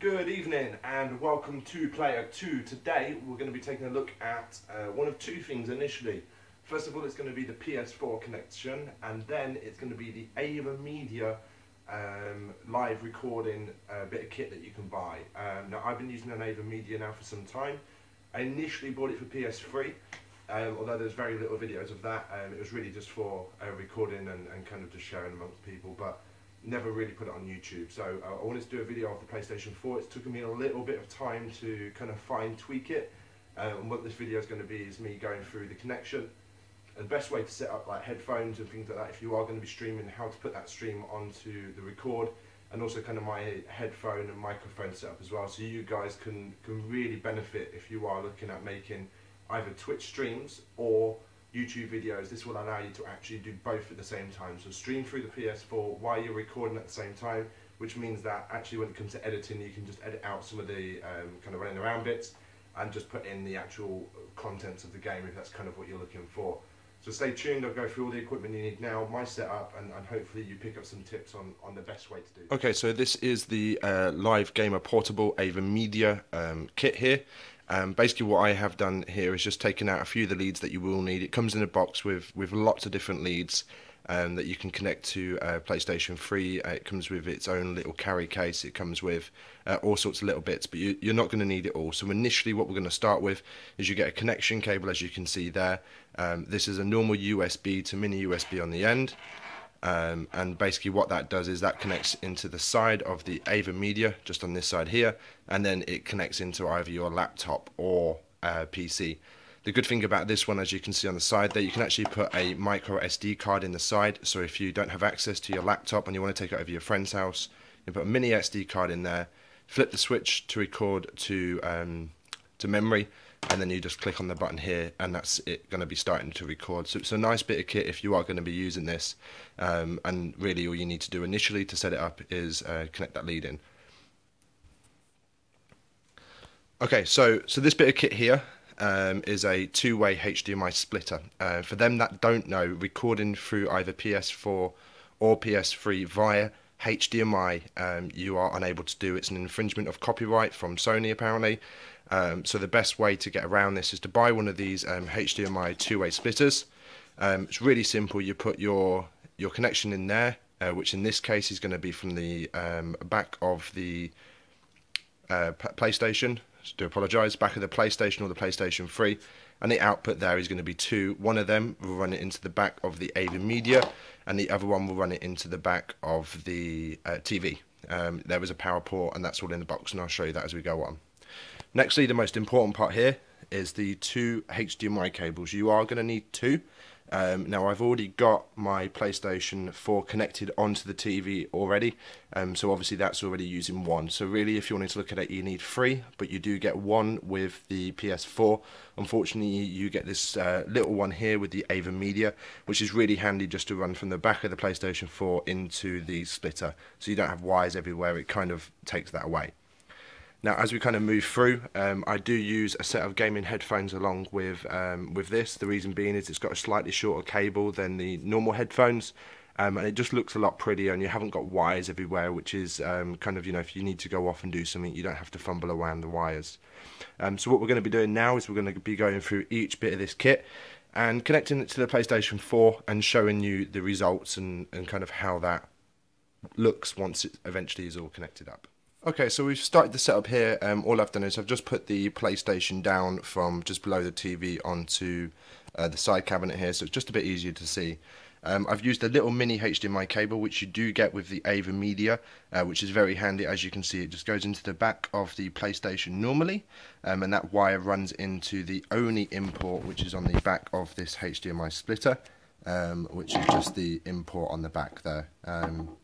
Good evening and welcome to Player 2. Today we're going to be taking a look at one of two things initially. First of all, it's going to be the PS4 connection, and then it's going to be the Avermedia live recording bit of kit that you can buy. Now I've been using an Avermedia now for some time. I initially bought it for PS3, although there's very little videos of that. It was really just for recording and kind of just sharing amongst people, but never really put it on YouTube. So I wanted to do a video of the PlayStation 4. It's taken me a little bit of time to kind of fine tweak it, and what this video is going to be is me going through the connection, and the best way to set up like headphones and things like that if you are going to be streaming, how to put that stream onto the record, and also kind of my headphone and microphone setup as well, so you guys can really benefit if you are looking at making either Twitch streams or YouTube videos. This will allow you to actually do both at the same time. So stream through the PS4 while you're recording at the same time, which means that actually when it comes to editing, you can just edit out some of the kind of running around bits and just put in the actual contents of the game if that's kind of what you're looking for. So stay tuned, I'll go through all the equipment you need now, my setup, and hopefully you pick up some tips on the best way to do it. Okay, so this is the Live Gamer Portable Avermedia kit here. Basically what I have done here is just taken out a few of the leads that you will need. It comes in a box with lots of different leads that you can connect to PlayStation 3. It comes with its own little carry case. It comes with all sorts of little bits, but you're not going to need it all. So initially what we're going to start with is you get a connection cable, as you can see there. This is a normal USB to mini USB on the end. And basically what that does is that connects into the side of the Avermedia, just on this side here, and then it connects into either your laptop or PC. The good thing about this one, as you can see on the side there, you can actually put a micro SD card in the side, so if you don't have access to your laptop and you want to take it over your friend's house, you put a mini SD card in there, flip the switch to record to memory, and then you just click on the button here and that's it going to be starting to record. So it's a nice bit of kit if you are going to be using this, and really all you need to do initially to set it up is connect that lead in. Okay, so this bit of kit here is a two-way HDMI splitter. For them that don't know, recording through either PS4 or PS3 via HDMI you are unable to do. It's an infringement of copyright from Sony apparently. So the best way to get around this is to buy one of these HDMI two-way splitters. It's really simple. You put your connection in there, which in this case is going to be from the back of the PlayStation. I do apologise, back of the PlayStation or the PlayStation 3, and the output there is going to be two. One of them will run it into the back of the Avermedia, and the other one will run it into the back of the TV. There is a power port, and that's all in the box, and I'll show you that as we go on. Nextly, the most important part here is the two HDMI cables. You are going to need two. Now I've already got my PlayStation 4 connected onto the TV already, so obviously that's already using one. So really if you wanted to look at it, you need three, but you do get one with the PS4. Unfortunately you get this little one here with the Avermedia, which is really handy just to run from the back of the PlayStation 4 into the splitter, so you don't have wires everywhere. It kind of takes that away. Now, as we kind of move through, I do use a set of gaming headphones along with this. The reason being is it's got a slightly shorter cable than the normal headphones, and it just looks a lot prettier, and you haven't got wires everywhere, which is kind of, you know, if you need to go off and do something, you don't have to fumble around the wires. So what we're going to be doing now is we're going to be going through each bit of this kit and connecting it to the PlayStation 4 and showing you the results and kind of how that looks once it eventually is all connected up. Okay, so we've started the setup here. All I've done is I've just put the PlayStation down from just below the TV onto the side cabinet here, so it's just a bit easier to see. I've used a little mini HDMI cable, which you do get with the Avermedia, which is very handy. As you can see, it just goes into the back of the PlayStation normally, and that wire runs into the only import, which is on the back of this HDMI splitter, which is just the import on the back there.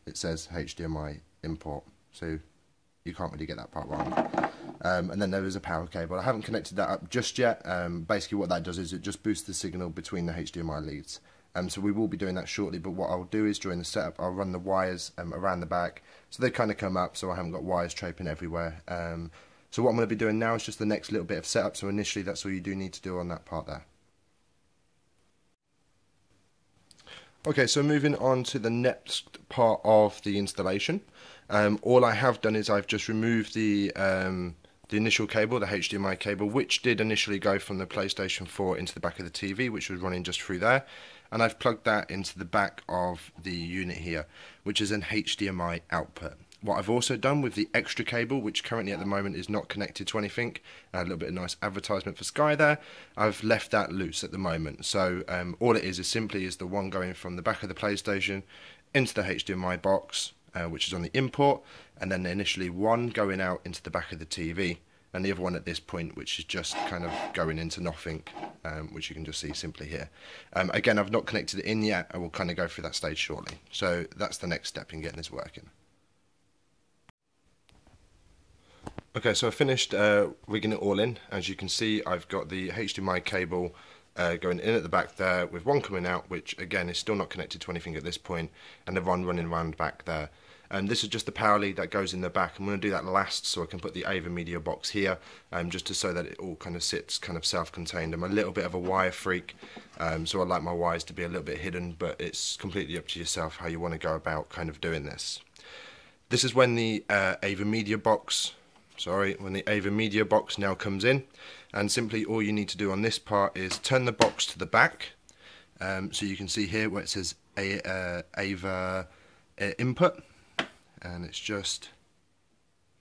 It says HDMI import, so you can't really get that part wrong. And then there is a power cable. I haven't connected that up just yet. Basically what that does is it just boosts the signal between the HDMI leads. So we will be doing that shortly, but what I'll do is during the setup I'll run the wires around the back, so they kind of come up so I haven't got wires traipsing everywhere. So what I'm going to be doing now is just the next little bit of setup, so initially that's all you do need to do on that part there. Okay, so moving on to the next part of the installation. All I have done is I've just removed the initial cable, the HDMI cable, which did initially go from the PlayStation 4 into the back of the TV, which was running just through there, and I've plugged that into the back of the unit here, which is an HDMI output. What I've also done with the extra cable, which currently at the moment is not connected to anything, a little bit of nice advertisement for Sky there, I've left that loose at the moment. So all it is simply the one going from the back of the PlayStation into the HDMI box, which is on the import, and then initially one going out into the back of the TV, and the other one at this point, which is just kind of going into nothing, which you can just see simply here. Again, I've not connected it in yet. I will kind of go through that stage shortly. So that's the next step in getting this working. Okay, so I finished rigging it all in. As you can see, I've got the HDMI cable going in at the back there, with one coming out, which again is still not connected to anything at this point, and the one running around back there. And this is just the power lead that goes in the back. I'm going to do that last so I can put the Avermedia box here, just to so that it all kind of sits kind of self-contained. I'm a little bit of a wire freak, so I like my wires to be a little bit hidden, but it's completely up to yourself how you want to go about kind of doing this. This is when the Avermedia box now comes in, and simply all you need to do on this part is turn the box to the back, so you can see here where it says Aver input, and it's just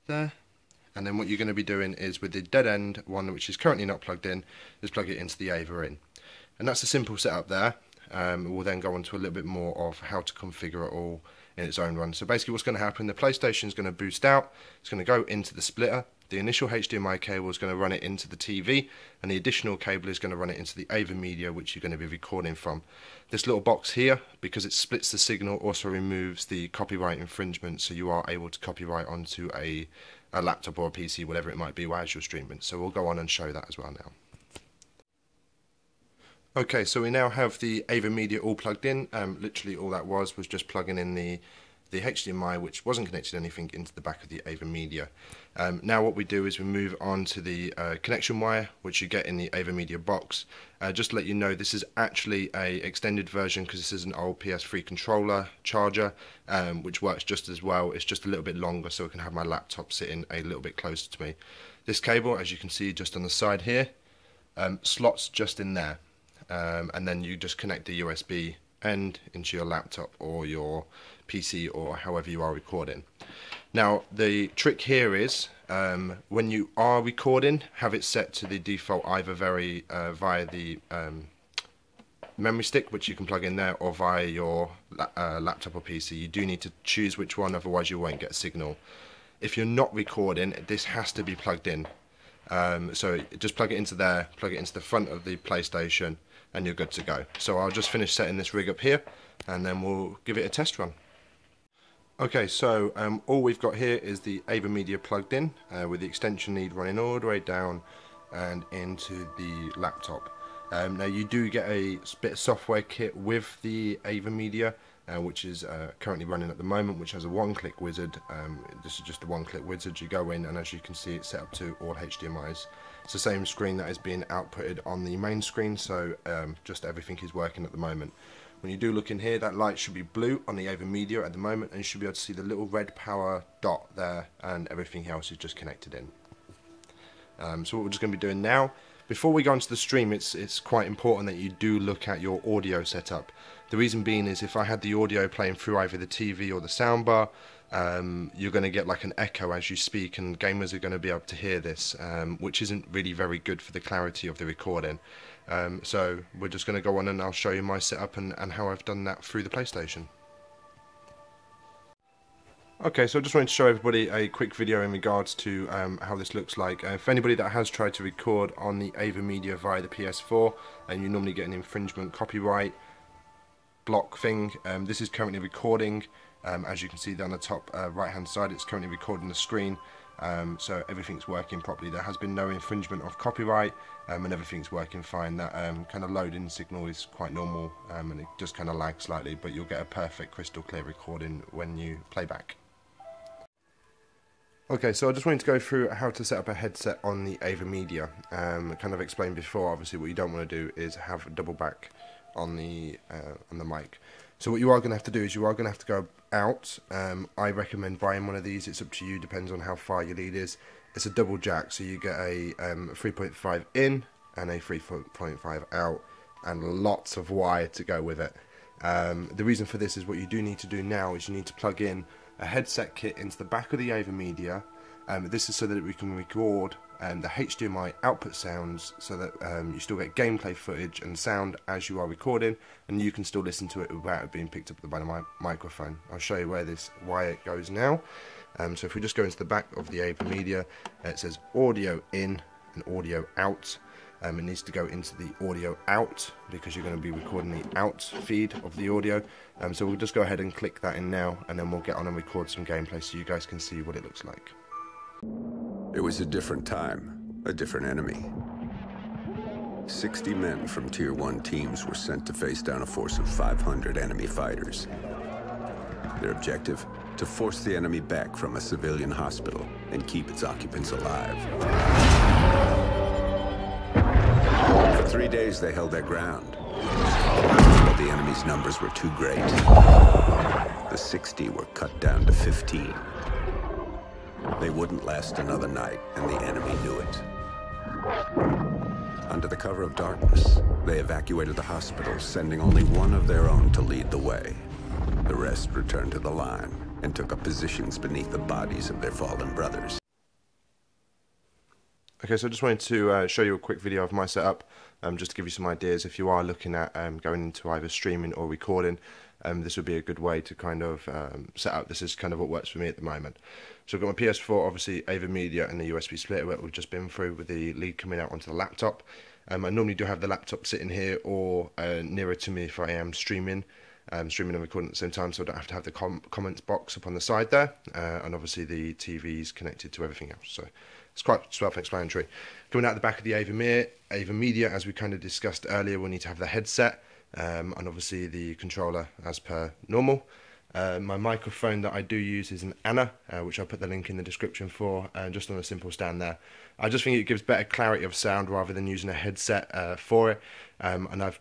there. And then what you're going to be doing is with the dead end one, which is currently not plugged in, is plug it into the Aver in. And that's a simple setup there. We'll then go on to a little bit more of how to configure it all in its own run. So basically what's going to happen, the PlayStation is going to boost out, it's going to go into the splitter, the initial HDMI cable is going to run it into the TV, and the additional cable is going to run it into the Avermedia, which you're going to be recording from. This little box here, because it splits the signal, also removes the copyright infringement, so you are able to copyright onto a laptop or a PC, whatever it might be, as you're streaming. So we'll go on and show that as well now. Okay, so we now have the Avermedia all plugged in. Literally all that was just plugging in the HDMI, which wasn't connected to anything, into the back of the Avermedia. Now what we do is we move on to the connection wire, which you get in the Avermedia box. Just to let you know, this is actually a extended version, because this is an old PS3 controller charger, which works just as well. It's just a little bit longer, so I can have my laptop sitting a little bit closer to me. This cable, as you can see just on the side here, slots just in there. And then you just connect the USB end into your laptop or your PC or however you are recording. Now the trick here is when you are recording, have it set to the default either via the memory stick, which you can plug in there, or via your laptop or PC. You do need to choose which one, otherwise you won't get a signal. If you're not recording, this has to be plugged in. So just plug it into there, plug it into the front of the PlayStation, and you're good to go. So I'll just finish setting this rig up here, and then we'll give it a test run. Okay, so all we've got here is the Avermedia plugged in, with the extension lead running all the way down and into the laptop. Now you do get a bit of software kit with the Avermedia, which is currently running at the moment, which has a one-click wizard. This is just a one-click wizard. You go in, and as you can see, it's set up to all HDMIs. It's the same screen that is being outputted on the main screen, so just everything is working at the moment. When you do look in here, that light should be blue on the Avermedia at the moment, and you should be able to see the little red power dot there, and everything else is just connected in. So what we're just going to be doing now, before we go into the stream, it's quite important that you do look at your audio setup. The reason being is if I had the audio playing through either the TV or the soundbar, you're going to get like an echo as you speak, and gamers are going to be able to hear this, which isn't really very good for the clarity of the recording. So we're just going to go on, and I'll show you my setup and how I've done that through the PlayStation. Okay, so I just wanted to show everybody a quick video in regards to how this looks like. For anybody that has tried to record on the Avermedia via the PS4, and you normally get an infringement copyright block thing, this is currently recording. As you can see down the top right hand side, it's currently recording the screen, so everything's working properly. There has been no infringement of copyright, and everything's working fine. That kind of loading signal is quite normal, and it just kind of lags slightly, but you'll get a perfect crystal clear recording when you play back. Okay, so I just wanted to go through how to set up a headset on the Avermedia. Kind of explained before, obviously what you don't want to do is have a double back on the mic. So what you are going to have to do is you are going to have to go out. I recommend buying one of these. It's up to you, depends on how far your lead is. It's a double jack, so you get a 3.5 in and a 3.5 out, and lots of wire to go with it. The reason for this is what you do need to do now is you need to plug in a headset kit into the back of the Avermedia. This is so that we can record the HDMI output sounds, so that you still get gameplay footage and sound as you are recording, and you can still listen to it without it being picked up by the microphone. I'll show you where this wire goes now. So if we just go into the back of the Avermedia, it says audio in and audio out. It needs to go into the audio out because you're going to be recording the out feed of the audio. So we'll just go ahead and click that in now, and then we'll get on and record some gameplay so you guys can see what it looks like. It was a different time, a different enemy. 60 men from Tier 1 teams were sent to face down a force of 500 enemy fighters. Their objective? To force the enemy back from a civilian hospital and keep its occupants alive. For 3 days they held their ground, but the enemy's numbers were too great. The 60 were cut down to 15. They wouldn't last another night, and the enemy knew it. Under the cover of darkness, they evacuated the hospital, sending only one of their own to lead the way. The rest returned to the line and took up positions beneath the bodies of their fallen brothers. Okay, so I just wanted to show you a quick video of my setup, just to give you some ideas if you are looking at going into either streaming or recording. This would be a good way to kind of set up. This is kind of what works for me at the moment. So I've got my PS4, obviously Avermedia, and the USB splitter that we've just been through with the lead coming out onto the laptop. I normally do have the laptop sitting here or nearer to me if I am streaming and recording at the same time, so I don't have to have the comments box up on the side there, and obviously the TV's connected to everything else, so it's quite self-explanatory. Coming out the back of the Avermedia, as we kind of discussed earlier, we'll need to have the headset, and obviously the controller as per normal. My microphone that I do use is an Anna, which I'll put the link in the description for, just on a simple stand there. I just think it gives better clarity of sound rather than using a headset for it, and I've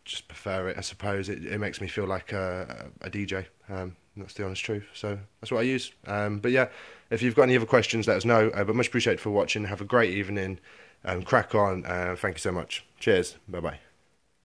just prefer it, I suppose. It makes me feel like a DJ, that's the honest truth, so that's what I use. But yeah, if you've got any other questions, let us know, but much appreciated for watching. Have a great evening, crack on, thank you so much. Cheers, bye bye.